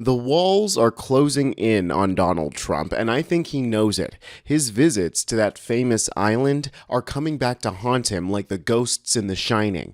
The walls are closing in on Donald Trump, and I think he knows it. His visits to that famous island are coming back to haunt him like the ghosts in The Shining.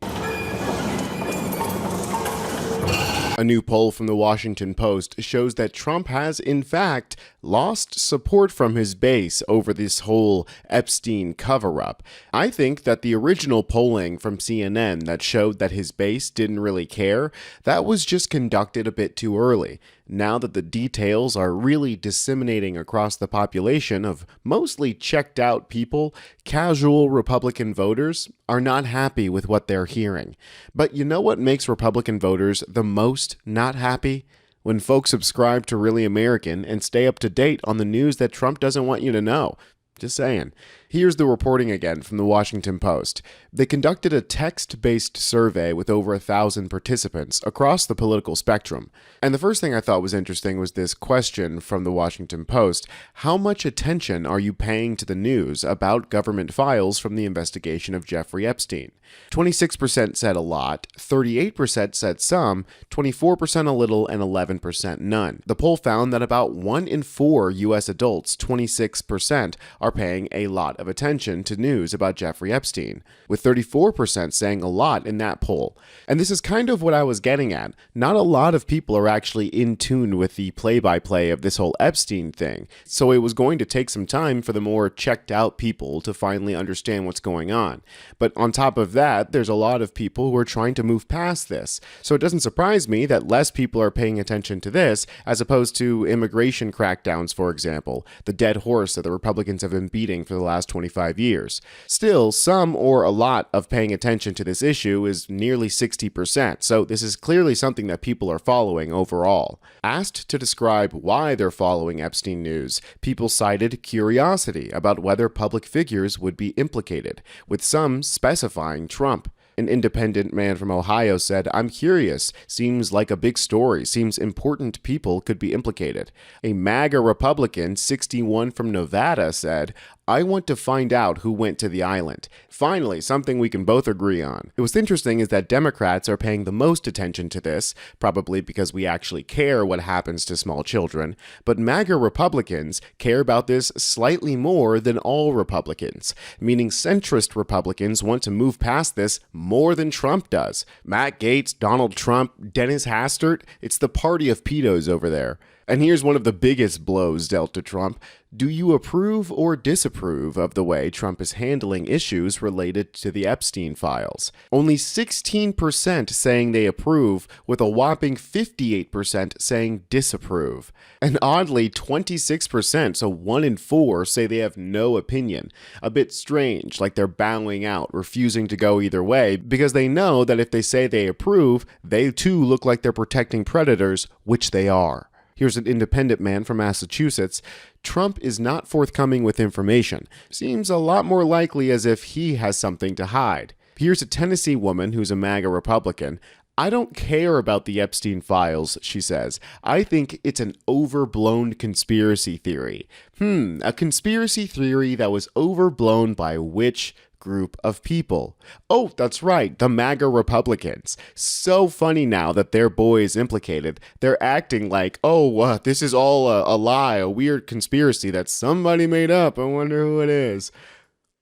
A new poll from the Washington Post shows that Trump has, in fact, lost support from his base over this whole Epstein cover-up. I think that the original polling from CNN that showed that his base didn't really care, that was just conducted a bit too early. Now that the details are really disseminating across the population of mostly checked out people, casual Republican voters are not happy with what they're hearing. But you know what makes Republican voters the most not happy? When folks subscribe to Really American and stay up to date on the news that Trump doesn't want you to know. Just saying. Here's the reporting again from the Washington Post. They conducted a text-based survey with over 1,000 participants across the political spectrum. And the first thing I thought was interesting was this question from the Washington Post. How much attention are you paying to the news about government files from the investigation of Jeffrey Epstein? 26% said a lot, 38% said some, 24% a little, and 11% none. The poll found that about 1 in 4 U.S. adults, 26%, are paying a lot of attention to news about Jeffrey Epstein, with 34% saying a lot in that poll. And this is kind of what I was getting at. Not a lot of people are actually in tune with the play-by-play of this whole Epstein thing, so it was going to take some time for the more checked out people to finally understand what's going on. But on top of that, there's a lot of people who are trying to move past this, so it doesn't surprise me that less people are paying attention to this as opposed to immigration crackdowns, for example, the dead horse that the Republicans have been beating for the last 25 years. Still, some or a lot of paying attention to this issue is nearly 60%, so this is clearly something that people are following overall. Asked to describe why they're following Epstein news, people cited curiosity about whether public figures would be implicated, with some specifying Trump. An independent man from Ohio said, "I'm curious. Seems like a big story. Seems important people could be implicated." A MAGA Republican, 61 from Nevada, said, "I want to find out who went to the island." Finally, something we can both agree on. What's interesting is that Democrats are paying the most attention to this, probably because we actually care what happens to small children, but MAGA Republicans care about this slightly more than all Republicans, meaning centrist Republicans want to move past this more than Trump does. Matt Gaetz, Donald Trump, Dennis Hastert, it's the party of pedos over there. And here's one of the biggest blows dealt to Trump. Do you approve or disapprove of the way Trump is handling issues related to the Epstein files? Only 16% saying they approve, with a whopping 58% saying disapprove. And oddly, 26%, so 1 in 4, say they have no opinion. A bit strange, like they're bowing out, refusing to go either way, because they know that if they say they approve, they too look like they're protecting predators, which they are. Here's an independent man from Massachusetts. Trump is not forthcoming with information. Seems a lot more likely as if he has something to hide. Here's a Tennessee woman who's a MAGA Republican. "I don't care about the Epstein files," she says. "I think it's an overblown conspiracy theory." A conspiracy theory that was overblown by which group of people? Oh, that's right, the MAGA Republicans. So funny now that their boy is implicated. They're acting like, this is all a lie, a weird conspiracy that somebody made up. I wonder who it is.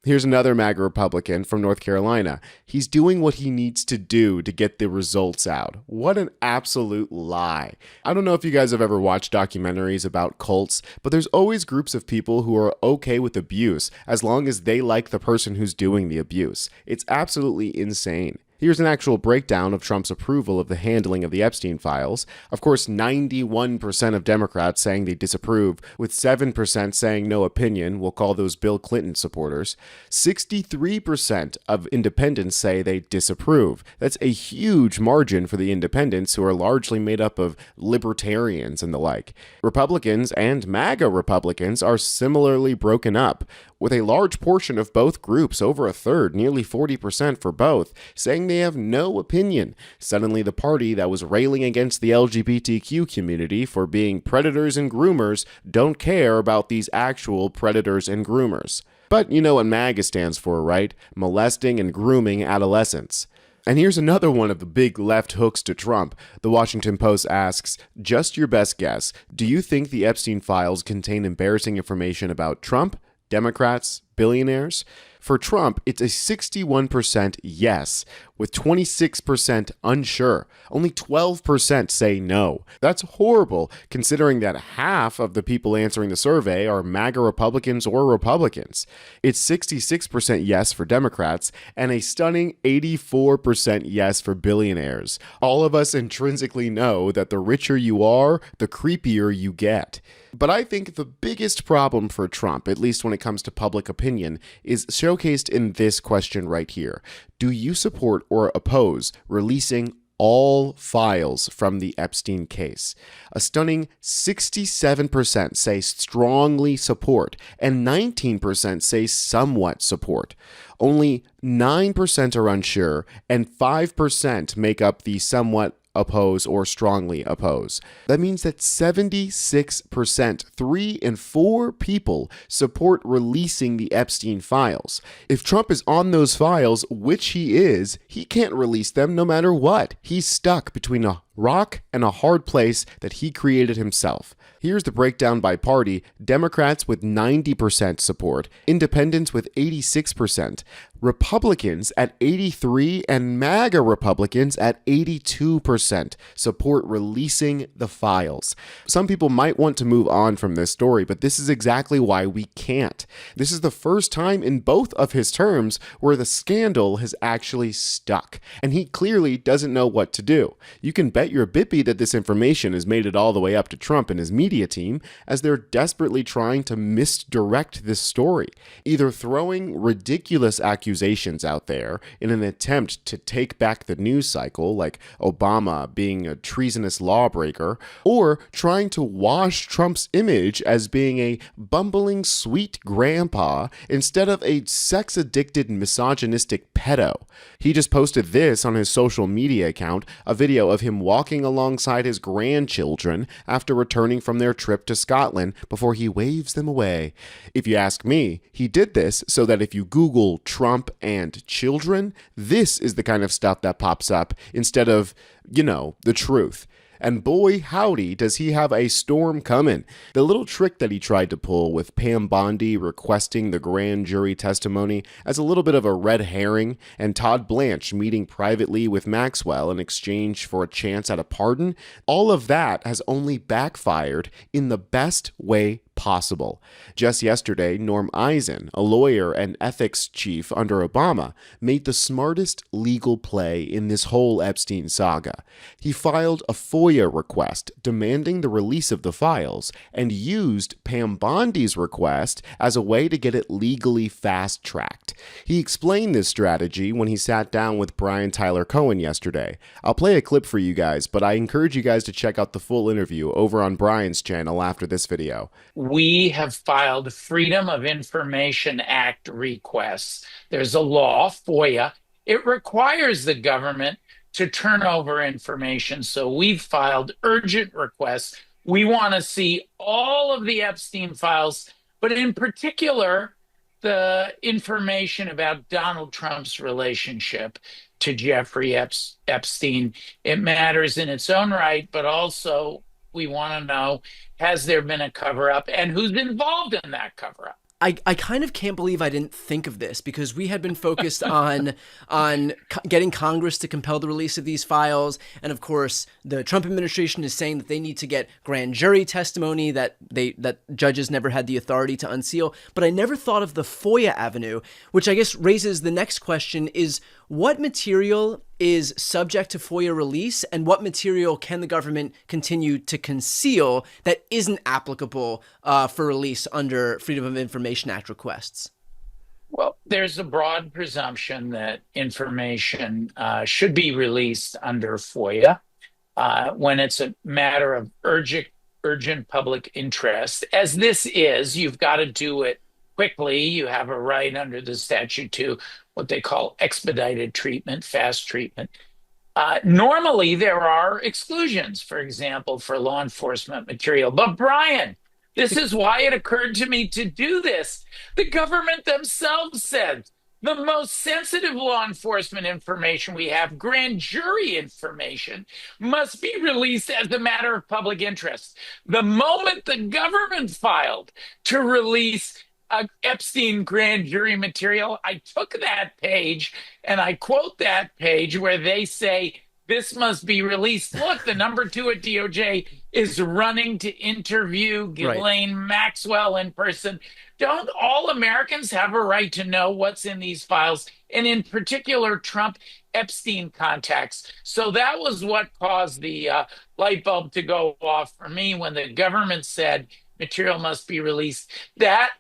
Here's another MAGA Republican from North Carolina. He's doing what he needs to do to get the results out. What an absolute lie. I don't know if you guys have ever watched documentaries about cults, but there's always groups of people who are okay with abuse as long as they like the person who's doing the abuse. It's absolutely insane. Here's an actual breakdown of Trump's approval of the handling of the Epstein files. Of course, 91% of Democrats saying they disapprove, with 7% saying no opinion. We'll call those Bill Clinton supporters. 63% of independents say they disapprove. That's a huge margin for the independents, who are largely made up of libertarians and the like. Republicans and MAGA Republicans are similarly broken up, with a large portion of both groups, over a third, nearly 40% for both, saying they have no opinion. Suddenly, the party that was railing against the LGBTQ community for being predators and groomers don't care about these actual predators and groomers. But you know what MAGA stands for, right? Molesting and grooming adolescents. And here's another one of the big left hooks to Trump. The Washington Post asks, just your best guess, do you think the Epstein files contain embarrassing information about Trump, Democrats, billionaires? For Trump, it's a 61% yes, with 26% unsure. Only 12% say no. That's horrible, considering that half of the people answering the survey are MAGA Republicans or Republicans. It's 66% yes for Democrats, and a stunning 84% yes for billionaires. All of us intrinsically know that the richer you are, the creepier you get. But I think the biggest problem for Trump, at least when it comes to public opinion, is showcased in this question right here. Do you support or oppose releasing all files from the Epstein case? A stunning 67% say strongly support, and 19% say somewhat support. Only 9% are unsure, and 5% make up the somewhat oppose or strongly oppose. That means that 76%, 3 in 4 people, support releasing the Epstein files. If Trump is on those files, which he is, he can't release them no matter what. He's stuck between a rock and a hard place that he created himself. Here's the breakdown by party. Democrats with 90% support, independents with 86%, Republicans at 83%, and MAGA Republicans at 82% support releasing the files. Some people might want to move on from this story, but this is exactly why we can't. This is the first time in both of his terms where the scandal has actually stuck, and he clearly doesn't know what to do. You can bet your bippy that this information has made it all the way up to Trump and his media team, as they're desperately trying to misdirect this story, either throwing ridiculous accusations out there in an attempt to take back the news cycle, like Obama being a treasonous lawbreaker, or trying to wash Trump's image as being a bumbling sweet grandpa instead of a sex-addicted misogynistic pedo. He just posted this on his social media account, a video of him walking alongside his grandchildren after returning from their trip to Scotland before he waves them away. If you ask me, he did this so that if you Google Trump and children, this is the kind of stuff that pops up instead of, the truth. And boy, howdy, does he have a storm coming. The little trick that he tried to pull with Pam Bondi requesting the grand jury testimony as a little bit of a red herring, and Todd Blanche meeting privately with Maxwell in exchange for a chance at a pardon, all of that has only backfired in the best way possible. Just yesterday, Norm Eisen, a lawyer and ethics chief under Obama, made the smartest legal play in this whole Epstein saga. He filed a FOIA request demanding the release of the files and used Pam Bondi's request as a way to get it legally fast-tracked. He explained this strategy when he sat down with Brian Tyler Cohen yesterday. I'll play a clip for you guys, but I encourage you guys to check out the full interview over on Brian's channel after this video. We have filed Freedom of Information Act requests. There's a law, FOIA. It requires the government to turn over information. So we've filed urgent requests. We want to see all of the Epstein files, but in particular, the information about Donald Trump's relationship to Jeffrey Epstein. It matters in its own right, but also we want to know, has there been a cover-up and who's been involved in that cover-up? I kind of can't believe I didn't think of this, because we had been focused on getting Congress to compel the release of these files. And of course, the Trump administration is saying that they need to get grand jury testimony that judges never had the authority to unseal. But I never thought of the FOIA avenue, which I guess raises the next question is, what material is subject to FOIA release, and what material can the government continue to conceal that isn't applicable for release under Freedom of Information Act requests? Well, there's a broad presumption that information should be released under FOIA when it's a matter of urgent public interest. As this is, you've got to do it quickly. You have a right under the statute to what they call expedited treatment, fast treatment. Normally, there are exclusions, for example, for law enforcement material. But Brian, this is why it occurred to me to do this. The government themselves said The most sensitive law enforcement information we have, grand jury information, must be released as a matter of public interest. The moment the government filed to release Epstein grand jury material, I took that page and I quote that page where they say, this must be released. Look, the number two at DOJ is running to interview Ghislaine Maxwell in person. Don't all Americans have a right to know what's in these files, and in particular, Trump Epstein contacts? So that was what caused the light bulb to go off for me when the government said material must be released. That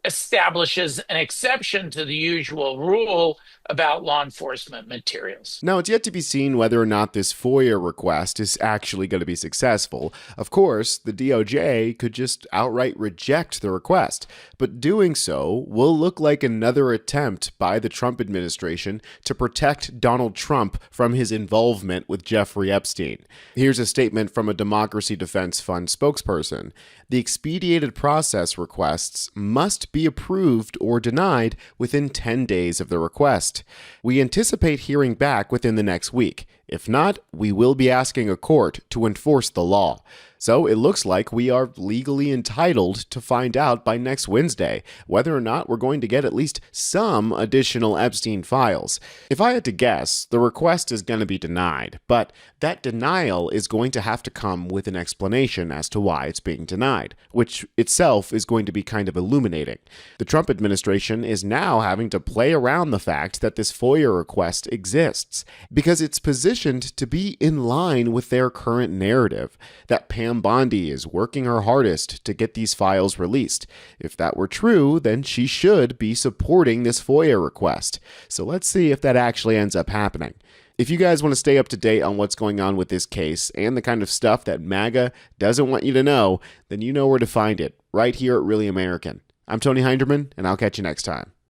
establishes an exception to the usual rule about law enforcement materials. Now, it's yet to be seen whether or not this FOIA request is actually going to be successful. Of course, the DOJ could just outright reject the request, but doing so will look like another attempt by the Trump administration to protect Donald Trump from his involvement with Jeffrey Epstein. Here's a statement from a Democracy Defense Fund spokesperson. The expedited process requests must be approved or denied within 10 days of the request. We anticipate hearing back within the next week. If not, we will be asking a court to enforce the law. So it looks like we are legally entitled to find out by next Wednesday whether or not we're going to get at least some additional Epstein files. If I had to guess, the request is going to be denied, but that denial is going to have to come with an explanation as to why it's being denied, which itself is going to be kind of illuminating. The Trump administration is now having to play around the fact that this FOIA request exists because it's positioned to be in line with their current narrative, that Pam Bondi is working her hardest to get these files released. If that were true, then she should be supporting this FOIA request. So let's see if that actually ends up happening. If you guys want to stay up to date on what's going on with this case and the kind of stuff that MAGA doesn't want you to know, then you know where to find it, right here at Really American. I'm Tony Hinderman, and I'll catch you next time.